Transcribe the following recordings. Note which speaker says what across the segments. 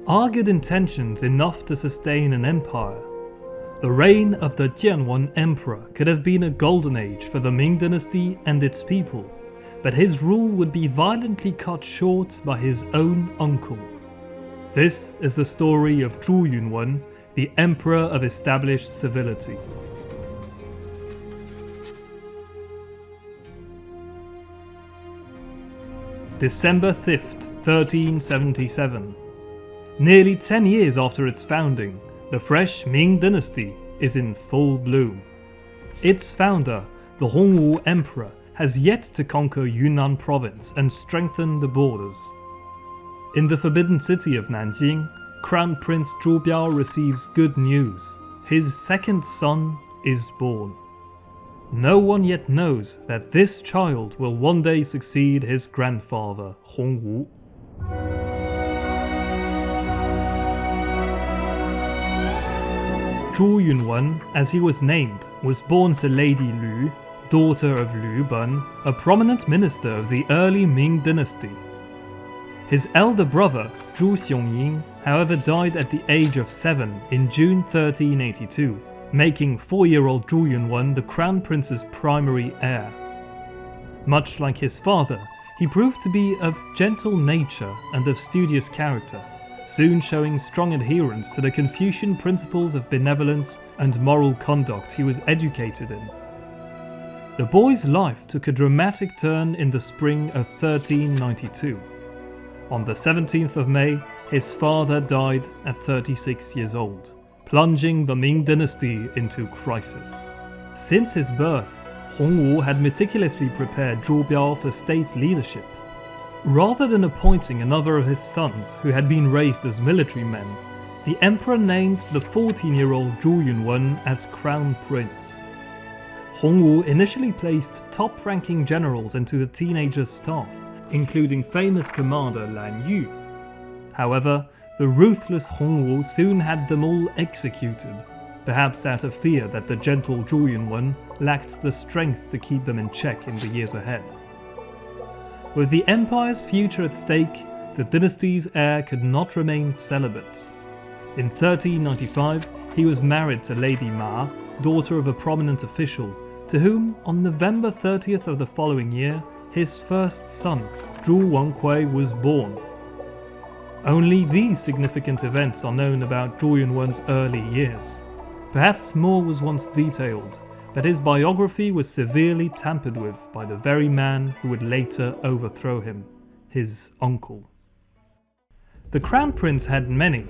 Speaker 1: Are good intentions enough to sustain an empire? The reign of the Jianwen emperor could have been a golden age for the Ming dynasty and its people, but his rule would be violently cut short by his own uncle. This is the story of Jianwen, the emperor of established civility. December 5th, 1377. Nearly 10 years after its founding, the fresh Ming dynasty is in full bloom. Its founder, the Hongwu emperor, has yet to conquer Yunnan province and strengthen the borders. In the forbidden city of Nanjing, Crown Prince Zhu Biao receives good news. His second son is born. No one yet knows that this child will one day succeed his grandfather, Hongwu. Jianwen, as he was named, was born to Lady Lu, daughter of Lu Ben, a prominent minister of the early Ming dynasty. His elder brother, Zhu Xiongyin, however, died at the age of 7 in June 1382, making 4-year-old Jianwen the crown prince's primary heir. Much like his father, he proved to be of gentle nature and of studious character, soon showing strong adherence to the Confucian principles of benevolence and moral conduct he was educated in. The boy's life took a dramatic turn in the spring of 1392. On the 17th of May, his father died at 36 years old, plunging the Ming dynasty into crisis. Since his birth, Hongwu had meticulously prepared Zhu Biao for state leadership. Rather than appointing another of his sons who had been raised as military men, the emperor named the 14-year-old Jianwen as crown prince. Hongwu initially placed top-ranking generals into the teenager's staff, including famous commander Lan Yu. However, the ruthless Hongwu soon had them all executed, perhaps out of fear that the gentle Jianwen lacked the strength to keep them in check in the years ahead. With the empire's future at stake, the dynasty's heir could not remain celibate. In 1395, he was married to Lady Ma, daughter of a prominent official, to whom, on November 30th of the following year, his first son, Zhu Wenkui, was born. Only these significant events are known about Jianwen's early years. Perhaps more was once detailed, but his biography was severely tampered with by the very man who would later overthrow him, his uncle. The crown prince had many.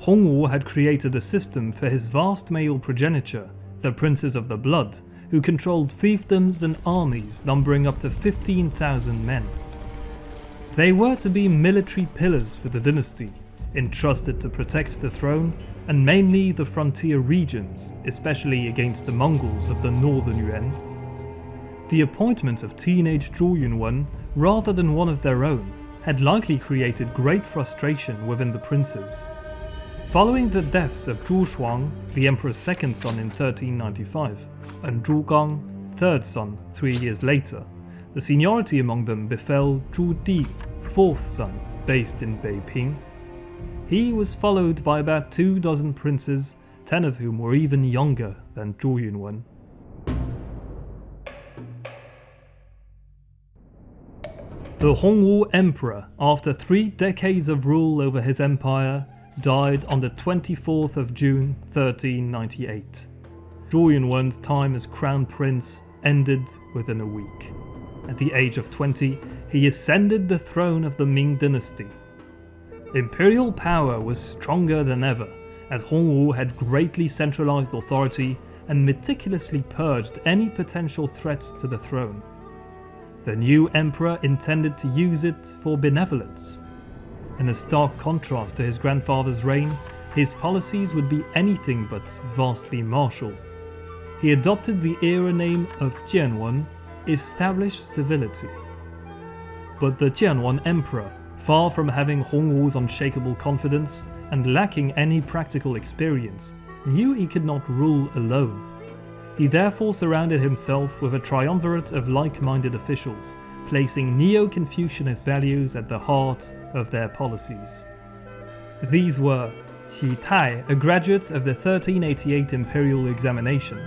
Speaker 1: Hongwu had created a system for his vast male progeniture, the princes of the blood, who controlled fiefdoms and armies numbering up to 15,000 men. They were to be military pillars for the dynasty, entrusted to protect the throne and mainly the frontier regions, especially against the Mongols of the northern Yuan. The appointment of teenage Jianwen, rather than one of their own, had likely created great frustration within the princes. Following the deaths of Zhu Shuang, the emperor's second son in 1395, and Zhu Gang, third son 3 years later, the seniority among them befell Zhu Di, fourth son, based in Beiping. He was followed by about 24 princes, 10 of whom were even younger than Jianwen. The Hongwu emperor, after 3 decades of rule over his empire, died on the 24th of June 1398. Jianwen's time as crown prince ended within a week. At the age of 20, he ascended the throne of the Ming dynasty. Imperial power was stronger than ever, as Hongwu had greatly centralized authority and meticulously purged any potential threats to the throne. The new emperor intended to use it for benevolence. In a stark contrast to his grandfather's reign, his policies would be anything but vastly martial. He adopted the era name of Jianwen, established civility. But the Jianwen emperor, far from having Hongwu's unshakable confidence and lacking any practical experience, knew he could not rule alone. He therefore surrounded himself with a triumvirate of like-minded officials, placing Neo-Confucianist values at the heart of their policies. These were Qi Tai, a graduate of the 1388 imperial examination.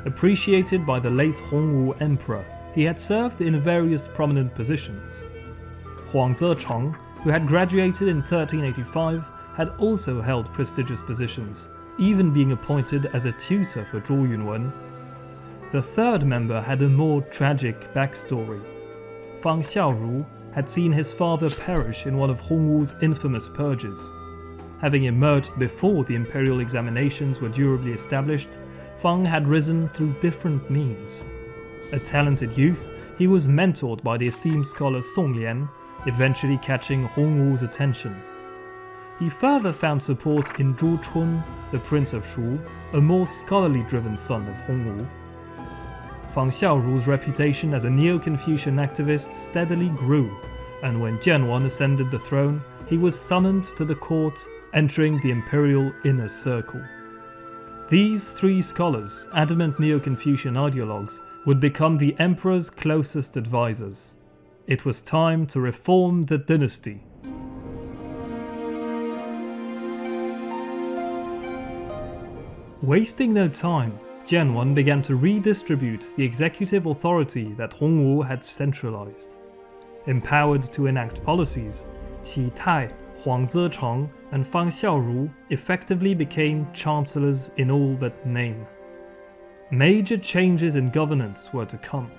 Speaker 1: Appreciated by the late Hongwu emperor, he had served in various prominent positions. Huang Zecheng, who had graduated in 1385, had also held prestigious positions, even being appointed as a tutor for Zhou Yunwen. The third member had a more tragic backstory. Fang Xiaoru had seen his father perish in one of Hongwu's infamous purges. Having emerged before the imperial examinations were durably established, Fang had risen through different means. A talented youth, he was mentored by the esteemed scholar Song Lian, eventually catching Hongwu's attention. He further found support in Zhu Chun, the Prince of Shu, a more scholarly-driven son of Hongwu. Fang Xiaoru's reputation as a Neo-Confucian activist steadily grew, and when Jianwen ascended the throne, he was summoned to the court, entering the imperial inner circle. These three scholars, adamant Neo-Confucian ideologues, would become the emperor's closest advisors. It was time to reform the dynasty. Wasting no time, Jianwen began to redistribute the executive authority that Hongwu had centralized. Empowered to enact policies, Qi Tai, Huang Zecheng, and Fang Xiaoru effectively became chancellors in all but name. Major changes in governance were to come.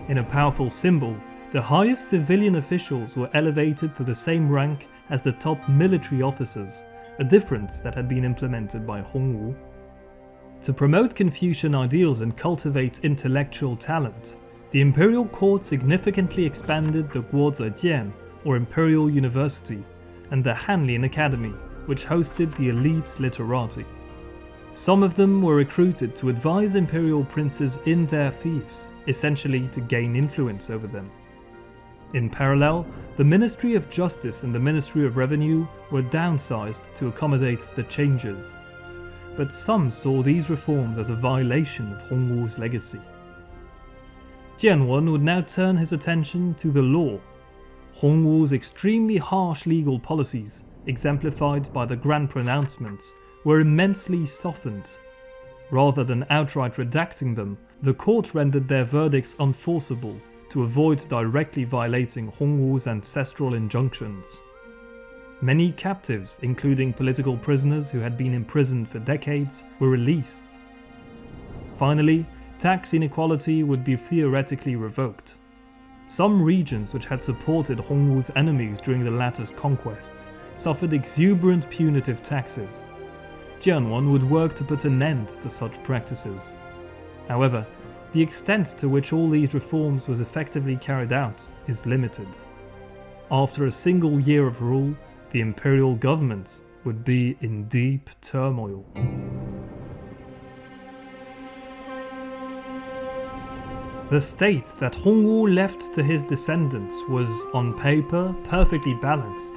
Speaker 1: In a powerful symbol, the highest civilian officials were elevated to the same rank as the top military officers, a difference that had been implemented by Hongwu. To promote Confucian ideals and cultivate intellectual talent, the imperial court significantly expanded the Guozhejian, or Imperial University, and the Hanlin Academy, which hosted the elite literati. Some of them were recruited to advise imperial princes in their fiefs, essentially to gain influence over them. In parallel, the Ministry of Justice and the Ministry of Revenue were downsized to accommodate the changes. But some saw these reforms as a violation of Hongwu's legacy. Jianwen would now turn his attention to the law. Hongwu's extremely harsh legal policies, exemplified by the grand pronouncements, were immensely softened. Rather than outright redacting them, the court rendered their verdicts unforceable to avoid directly violating Hongwu's ancestral injunctions. Many captives, including political prisoners who had been imprisoned for decades, were released. Finally, tax inequality would be theoretically revoked. Some regions which had supported Hongwu's enemies during the latter's conquests suffered exuberant punitive taxes. Jianwen would work to put an end to such practices. However, the extent to which all these reforms was effectively carried out is limited. After a single year of rule, the imperial government would be in deep turmoil. The state that Hongwu left to his descendants was, on paper, perfectly balanced.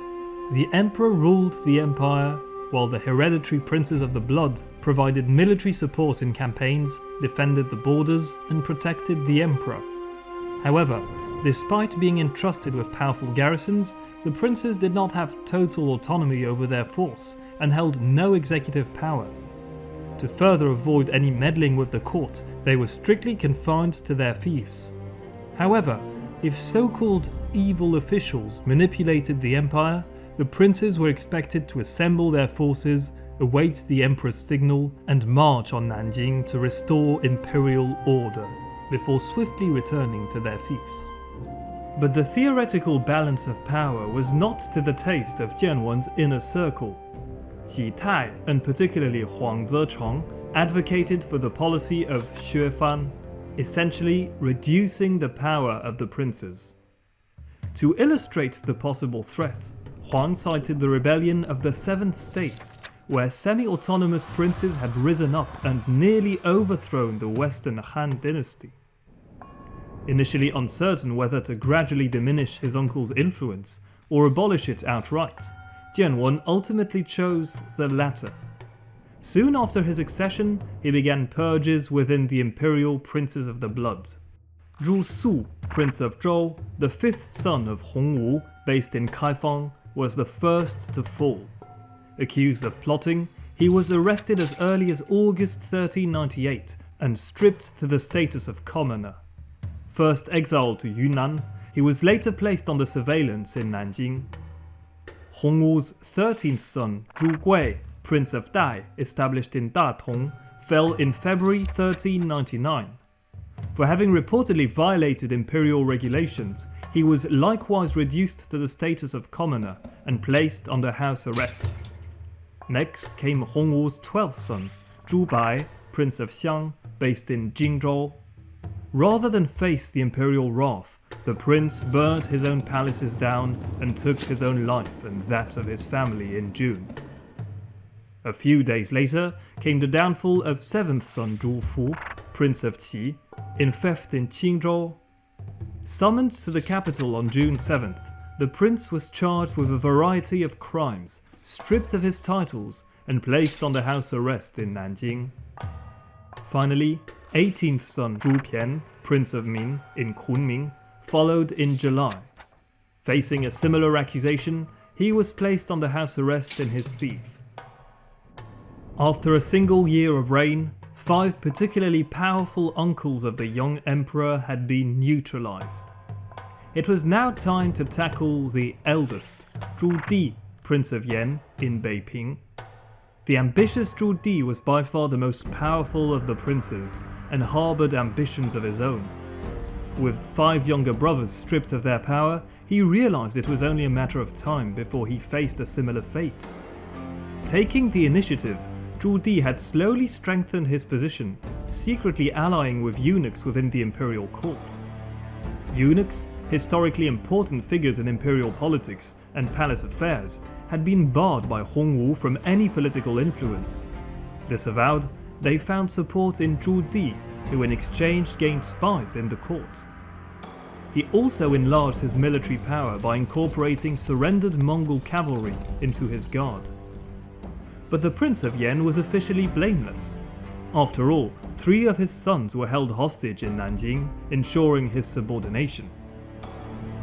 Speaker 1: The emperor ruled the empire, while the hereditary princes of the blood provided military support in campaigns, defended the borders, and protected the emperor. However, despite being entrusted with powerful garrisons, the princes did not have total autonomy over their force and held no executive power. To further avoid any meddling with the court, they were strictly confined to their fiefs. However, if so-called evil officials manipulated the empire, the princes were expected to assemble their forces, await the emperor's signal, and march on Nanjing to restore imperial order, before swiftly returning to their fiefs. But the theoretical balance of power was not to the taste of Jianwen's inner circle. Qi Tai, and particularly Huang Zecheng, advocated for the policy of Xuefan, essentially reducing the power of the princes. To illustrate the possible threat, Huang cited the rebellion of the Seventh States, where semi-autonomous princes had risen up and nearly overthrown the Western Han dynasty. Initially uncertain whether to gradually diminish his uncle's influence or abolish it outright, Jianwen ultimately chose the latter. Soon after his accession, he began purges within the imperial princes of the blood. Zhu Su, Prince of Zhou, the fifth son of Hongwu, based in Kaifang, was the first to fall. Accused of plotting, he was arrested as early as August 1398 and stripped to the status of commoner. First exiled to Yunnan, he was later placed under surveillance in Nanjing. Hongwu's 13th son, Zhu Gui, Prince of Dai, established in Datong, fell in February 1399. For having reportedly violated imperial regulations, he was likewise reduced to the status of commoner and placed under house arrest. Next came Hongwu's 12th son, Zhu Bai, Prince of Xiang, based in Jingzhou. Rather than face the imperial wrath, the prince burnt his own palaces down and took his own life and that of his family in June. A few days later came the downfall of 7th son Zhu Fu, Prince of Qi, infeft in Qingzhou. Summoned to the capital on June 7th, the prince was charged with a variety of crimes, stripped of his titles, and placed under house arrest in Nanjing. Finally, 18th son Zhu Pian, Prince of Ming, in Kunming, followed in July. Facing a similar accusation, he was placed under house arrest in his fief. After a single year of reign, 5 particularly powerful uncles of the young emperor had been neutralized. It was now time to tackle the eldest, Zhu Di, Prince of Yan, in Beiping. The ambitious Zhu Di was by far the most powerful of the princes and harbored ambitions of his own. With 5 younger brothers stripped of their power, he realized it was only a matter of time before he faced a similar fate. Taking the initiative, Zhu Di had slowly strengthened his position, secretly allying with eunuchs within the imperial court. Eunuchs, historically important figures in imperial politics and palace affairs, had been barred by Hongwu from any political influence. Disavowed, they found support in Zhu Di, who in exchange gained spies in the court. He also enlarged his military power by incorporating surrendered Mongol cavalry into his guard. But the Prince of Yan was officially blameless. After all, 3 of his sons were held hostage in Nanjing, ensuring his subordination.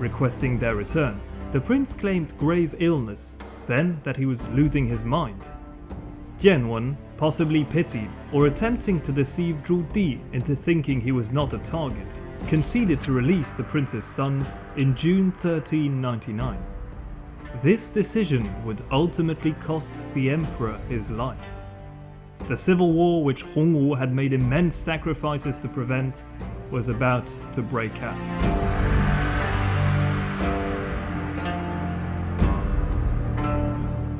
Speaker 1: Requesting their return, the prince claimed grave illness, then that he was losing his mind. Jianwen, possibly pitied or attempting to deceive Zhu Di into thinking he was not a target, conceded to release the prince's sons in June 1399. This decision would ultimately cost the emperor his life. The civil war, which Hongwu had made immense sacrifices to prevent, was about to break out.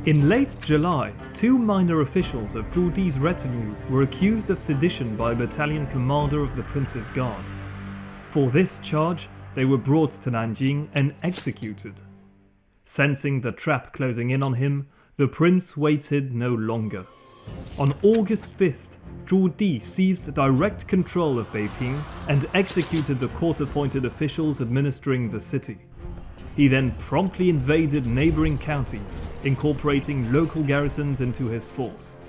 Speaker 1: In late July, 2 minor officials of Zhu Di's retinue were accused of sedition by a battalion commander of the prince's guard. For this charge, they were brought to Nanjing and executed. Sensing the trap closing in on him, the prince waited no longer. On August 5th, Zhu Di seized direct control of Beiping and executed the court-appointed officials administering the city. He then promptly invaded neighbouring counties, incorporating local garrisons into his force.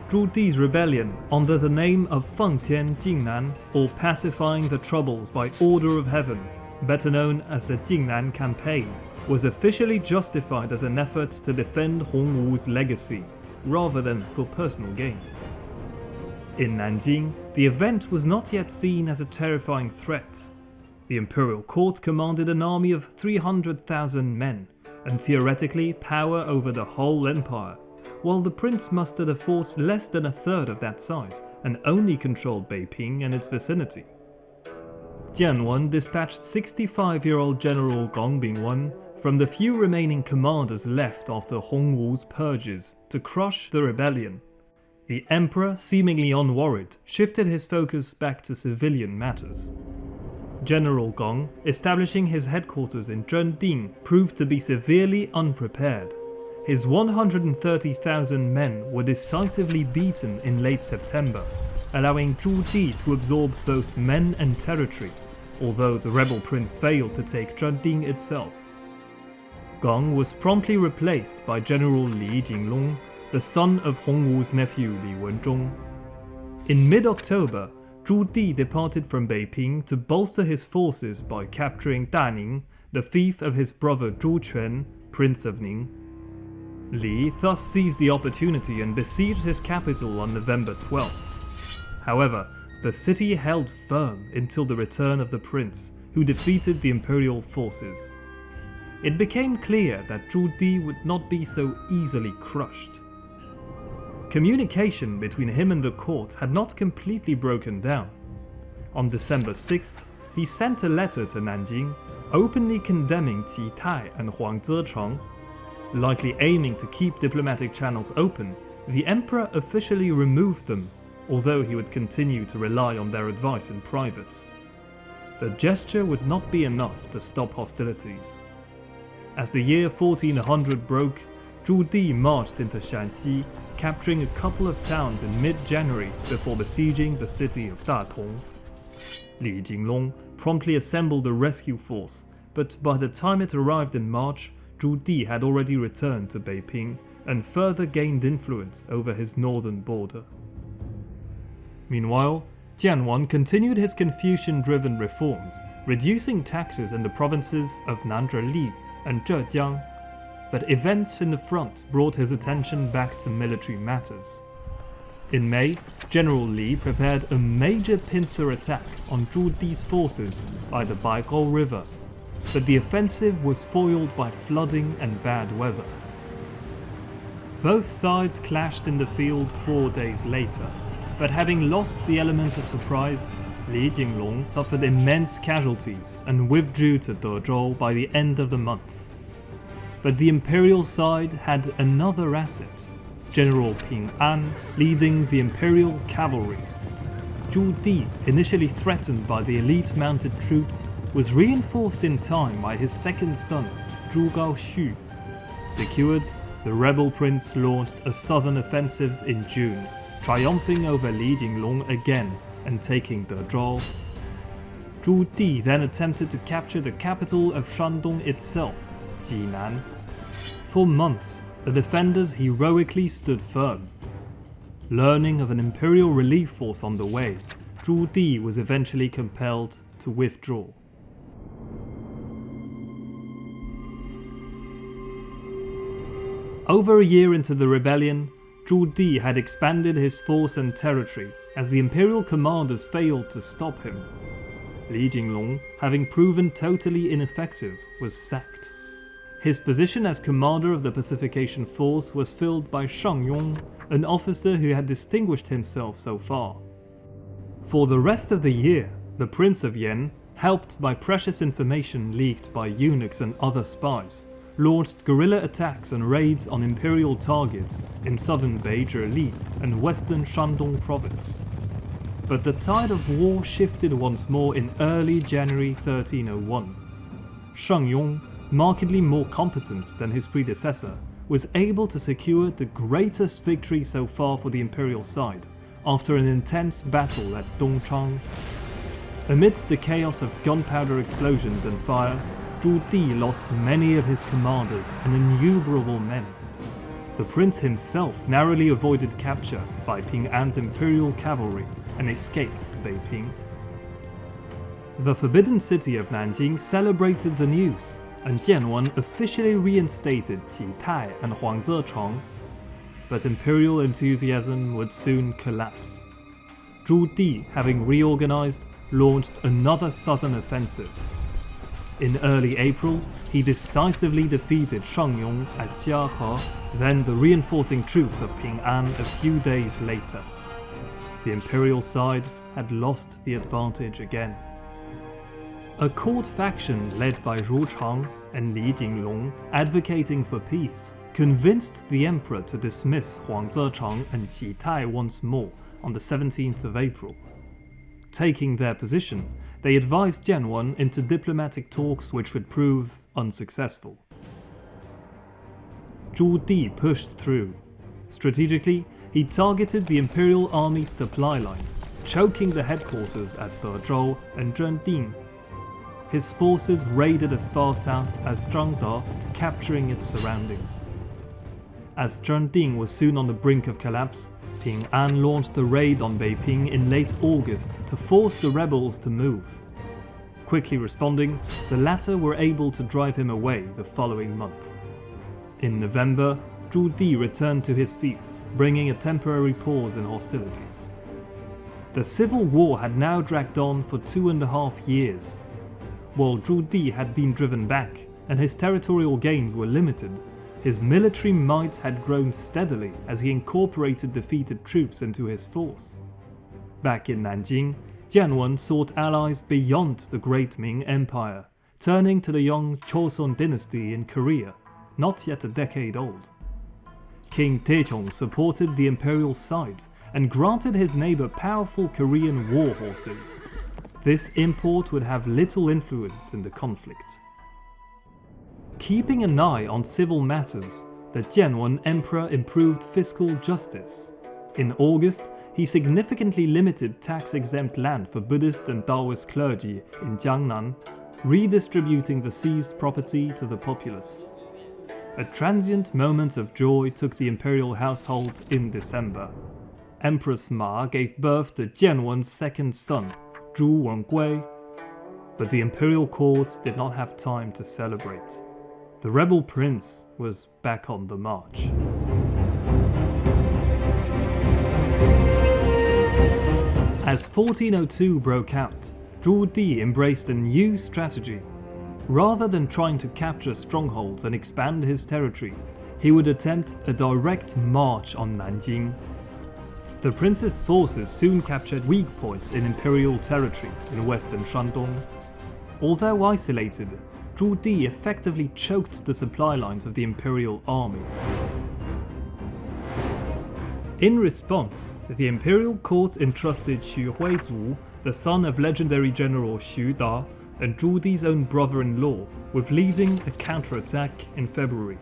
Speaker 1: Zhu Di's rebellion, under the name of Fengtian Jingnan, or pacifying the troubles by order of heaven, better known as the Jingnan campaign, was officially justified as an effort to defend Hongwu's legacy, rather than for personal gain. In Nanjing, the event was not yet seen as a terrifying threat. The imperial court commanded an army of 300,000 men, and theoretically power over the whole empire, while the prince mustered a force less than 1/3 of that size and only controlled Beiping and its vicinity. Jianwen dispatched 65-year-old General Gong Bingwen from the few remaining commanders left after Hongwu's purges to crush the rebellion. The emperor, seemingly unworried, shifted his focus back to civilian matters. General Gong, establishing his headquarters in Zhending, proved to be severely unprepared. His 130,000 men were decisively beaten in late September, allowing Zhu Di to absorb both men and territory, although the rebel prince failed to take Zhending itself. Gong was promptly replaced by General Li Jinglong, the son of Hongwu's nephew Li Wenzhong. In mid-October, Zhu Di departed from Beiping to bolster his forces by capturing Daning, the fief of his brother Zhu Quan, Prince of Ning. Li thus seized the opportunity and besieged his capital on November 12th. However, the city held firm until the return of the prince, who defeated the imperial forces. It became clear that Zhu Di would not be so easily crushed. Communication between him and the court had not completely broken down. On December 6th, he sent a letter to Nanjing, openly condemning Qi Tai and Huang Zechang. Likely aiming to keep diplomatic channels open, the emperor officially removed them, although he would continue to rely on their advice in private. The gesture would not be enough to stop hostilities. As the year 1400 broke, Zhu Di marched into Shanxi, capturing a couple of towns in mid-January before besieging the city of Datong. Li Jinglong promptly assembled a rescue force, but by the time it arrived in March, Zhu Di had already returned to Beiping and further gained influence over his northern border. Meanwhile, Jianwen continued his Confucian-driven reforms, reducing taxes in the provinces of Nanzhili and Zhejiang, but events in the front brought his attention back to military matters. In May, General Li prepared a major pincer attack on Zhu Di's forces by the Betrayal River, but the offensive was foiled by flooding and bad weather. Both sides clashed in the field 4 days later, but having lost the element of surprise, Li Jinglong suffered immense casualties and withdrew to Dezhou by the end of the month. But the imperial side had another asset, General Ping An leading the imperial cavalry. Zhu Di, initially threatened by the elite mounted troops, was reinforced in time by his second son, Zhu Gaoxu. Secured, the rebel prince launched a southern offensive in June, triumphing over Li Jinglong again and taking Dezhou. Zhu Di then attempted to capture the capital of Shandong itself, Jinan. For months, the defenders heroically stood firm. Learning of an imperial relief force on the way, Zhu Di was eventually compelled to withdraw. Over a year into the rebellion, Zhu Di had expanded his force and territory as the imperial commanders failed to stop him. Li Jinglong, having proven totally ineffective, was sacked. His position as commander of the pacification force was filled by Shang Yong, an officer who had distinguished himself so far. For the rest of the year, the Prince of Yan, helped by precious information leaked by eunuchs and other spies, launched guerrilla attacks and raids on imperial targets in southern Beizhili and western Shandong province. But the tide of war shifted once more in early January 1301. Shang Yong, markedly more competent than his predecessor, was able to secure the greatest victory so far for the imperial side after an intense battle at Dongchang. Amidst the chaos of gunpowder explosions and fire, Zhu Di lost many of his commanders and innumerable men. The prince himself narrowly avoided capture by Ping An's imperial cavalry and escaped to Beiping. The forbidden city of Nanjing celebrated the news, and Jianwen officially reinstated Qi Tai and Huang Zechang. But imperial enthusiasm would soon collapse. Zhu Di, having reorganized, launched another southern offensive. In early April, he decisively defeated Shang Yong at Jiahe, then the reinforcing troops of Ping An a few days later. The imperial side had lost the advantage again. A court faction led by Zhou Chang and Li Jinglong, advocating for peace, convinced the emperor to dismiss Huang Zechang and Qi Tai once more on the 17th of April. Taking their position, they advised Jianwen into diplomatic talks which would prove unsuccessful. Zhu Di pushed through. Strategically, he targeted the imperial army's supply lines, choking the headquarters at Dezhou and Zhending. His forces raided as far south as Zhangde, capturing its surroundings. As Zhending was soon on the brink of collapse, Ping An launched a raid on Beiping in late August to force the rebels to move. Quickly responding, the latter were able to drive him away the following month. In November, Zhu Di returned to his fief, bringing a temporary pause in hostilities. The civil war had now dragged on for 2.5 years. While Zhu Di had been driven back and his territorial gains were limited, his military might had grown steadily as he incorporated defeated troops into his force. Back in Nanjing, Jianwen sought allies beyond the Great Ming Empire, turning to the young Joseon dynasty in Korea, not yet a decade old. King Taechong supported the imperial side and granted his neighbour powerful Korean war horses. This import would have little influence in the conflict. Keeping an eye on civil matters, the Jianwen emperor improved fiscal justice. In August, he significantly limited tax-exempt land for Buddhist and Taoist clergy in Jiangnan, redistributing the seized property to the populace. A transient moment of joy took the imperial household in December. Empress Ma gave birth to Jianwen's second son, Zhu Wengui, but the imperial court did not have time to celebrate. The rebel prince was back on the march. As 1402 broke out, Zhu Di embraced a new strategy. Rather than trying to capture strongholds and expand his territory, he would attempt a direct march on Nanjing. The prince's forces soon captured weak points in imperial territory in western Shandong. Although isolated, Zhu Di effectively choked the supply lines of the imperial army. In response, the imperial court entrusted Xu Huizu, the son of legendary general Xu Da, and Zhu Di's own brother-in-law, with leading a counterattack in February.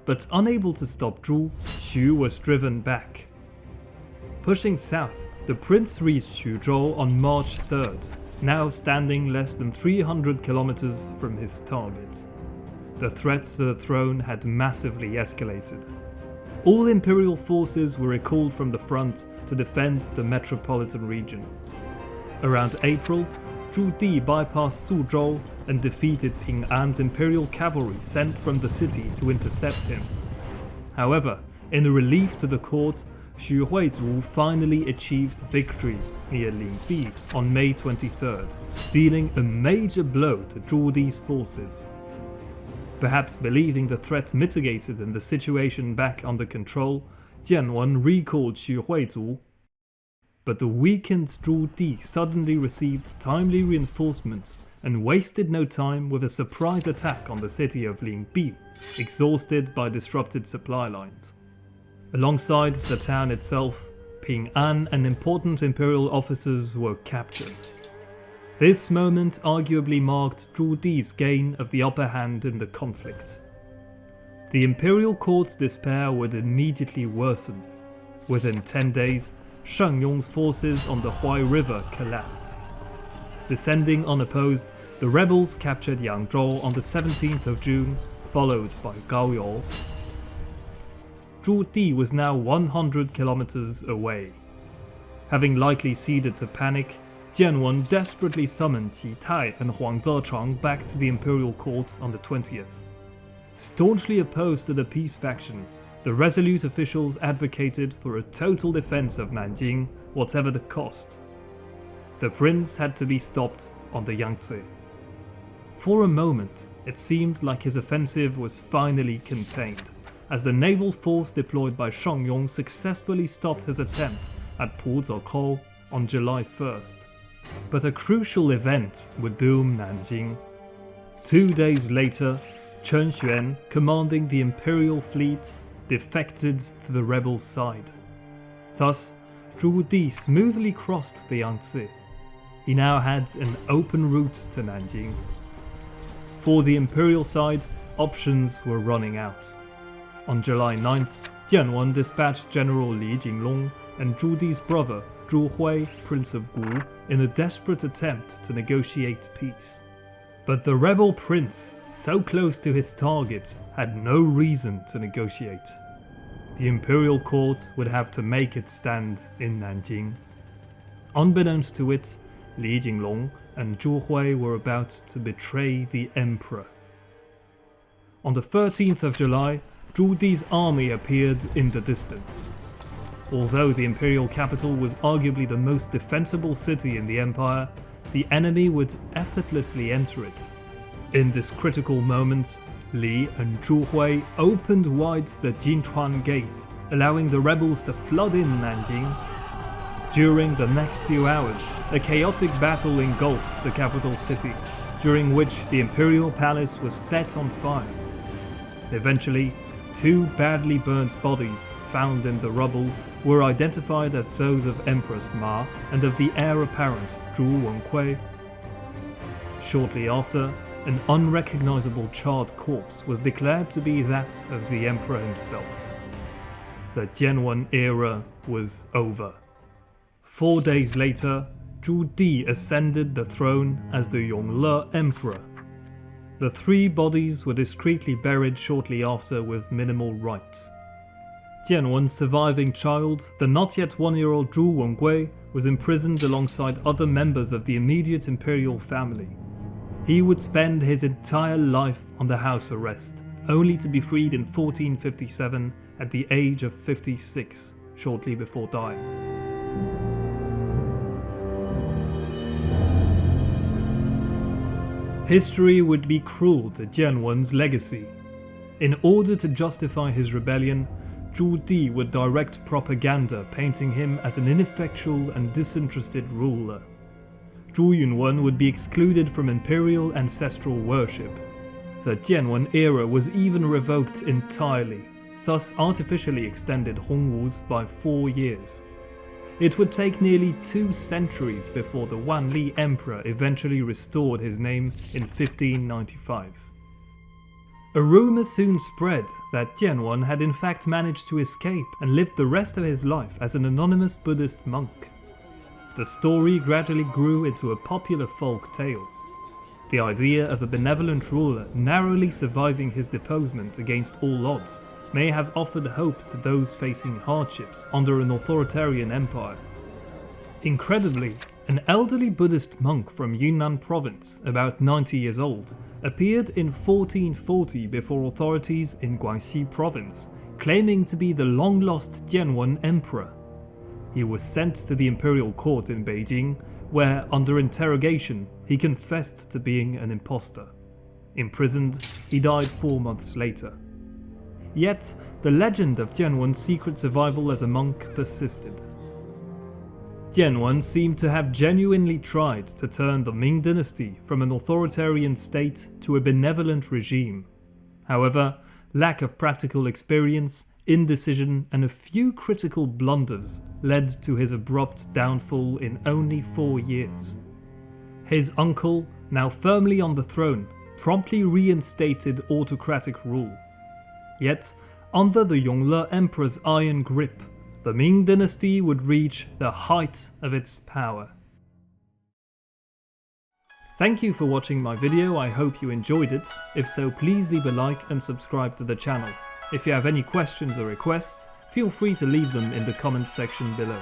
Speaker 1: But unable to stop Zhu, Xu was driven back. Pushing south, the prince reached Xuzhou on March 3rd, now standing less than 300 kilometers from his target. The threat to the throne had massively escalated. All imperial forces were recalled from the front to defend the metropolitan region. Around April, Zhu Di bypassed Suzhou and defeated Ping An's imperial cavalry sent from the city to intercept him. However, in a relief to the court, Xu Huizu finally achieved victory near Lingbi on May 23rd, dealing a major blow to Zhu Di's forces. Perhaps believing the threat mitigated and the situation back under control, Jianwen recalled Xu Huizu. But the weakened Zhu Di suddenly received timely reinforcements and wasted no time with a surprise attack on the city of Lingbi, exhausted by disrupted supply lines. Alongside the town itself, Ping An and important imperial officers were captured. This moment arguably marked Zhu Di's gain of the upper hand in the conflict. The imperial court's despair would immediately worsen. Within 10 days, Shengyong's forces on the Huai River collapsed. Descending unopposed, the rebels captured Yangzhou on the 17th of June, followed by Gaoyou. Zhu Di was now 100 kilometers away. Having likely ceded to panic, Jianwen desperately summoned Qi Tai and Huang Zechang back to the imperial court on the 20th. Staunchly opposed to the peace faction, the resolute officials advocated for a total defense of Nanjing, whatever the cost. The prince had to be stopped on the Yangtze. For a moment, it seemed like his offensive was finally contained, as the naval force deployed by Shengyong successfully stopped his attempt at Puzhou on July 1st. But a crucial event would doom Nanjing. 2 days later, Chen Xuan, commanding the imperial fleet, defected to the rebels' side. Thus, Zhu Di smoothly crossed the Yangtze. He now had an open route to Nanjing. For the imperial side, options were running out. On July 9th, Jianwen dispatched General Li Jinglong and Zhu Di's brother, Zhu Hui, Prince of Gu, in a desperate attempt to negotiate peace. But the rebel prince, so close to his target, had no reason to negotiate. The imperial court would have to make its stand in Nanjing. Unbeknownst to it, Li Jinglong and Zhu Hui were about to betray the emperor. On the 13th of July, Zhu Di's army appeared in the distance. Although the imperial capital was arguably the most defensible city in the empire, the enemy would effortlessly enter it. In this critical moment, Li and Zhu Hui opened wide the Jinchuan gate, allowing the rebels to flood in Nanjing. During the next few hours, a chaotic battle engulfed the capital city, during which the imperial palace was set on fire. Eventually, 2 badly burnt bodies found in the rubble were identified as those of Empress Ma and of the heir apparent Zhu Wenkui. Shortly after, an unrecognizable charred corpse was declared to be that of the emperor himself. The Jianwen era was over. 4 days later, Zhu Di ascended the throne as the Yongle Emperor. The 3 bodies were discreetly buried shortly after with minimal rites. Jianwen's surviving child, the not yet 1-year-old Zhu Wenkui, was imprisoned alongside other members of the immediate imperial family. He would spend his entire life under house arrest, only to be freed in 1457 at the age of 56, shortly before dying. History would be cruel to Jianwen's legacy. In order to justify his rebellion, Zhu Di would direct propaganda painting him as an ineffectual and disinterested ruler. Zhu Yunwen would be excluded from imperial ancestral worship. The Jianwen era was even revoked entirely, thus artificially extended Hongwu's by 4 years. It would take nearly 2 centuries before the Wanli Emperor eventually restored his name in 1595. A rumour soon spread that Jianwen had in fact managed to escape and lived the rest of his life as an anonymous Buddhist monk. The story gradually grew into a popular folk tale. The idea of a benevolent ruler narrowly surviving his deposement against all odds may have offered hope to those facing hardships under an authoritarian empire. Incredibly, an elderly Buddhist monk from Yunnan province, about 90 years old, appeared in 1440 before authorities in Guangxi province, claiming to be the long-lost Jianwen emperor. He was sent to the imperial court in Beijing, where, under interrogation, he confessed to being an impostor. Imprisoned, he died 4 months later. Yet, the legend of Jianwen's secret survival as a monk persisted. Jianwen seemed to have genuinely tried to turn the Ming dynasty from an authoritarian state to a benevolent regime. However, lack of practical experience, indecision, and a few critical blunders led to his abrupt downfall in only 4 years. His uncle, now firmly on the throne, promptly reinstated autocratic rule. Yet, under the Yongle Emperor's iron grip, the Ming dynasty would reach the height of its power. Thank you for watching my video, I hope you enjoyed it. If so, please leave a like and subscribe to the channel. If you have any questions or requests, feel free to leave them in the comments section below.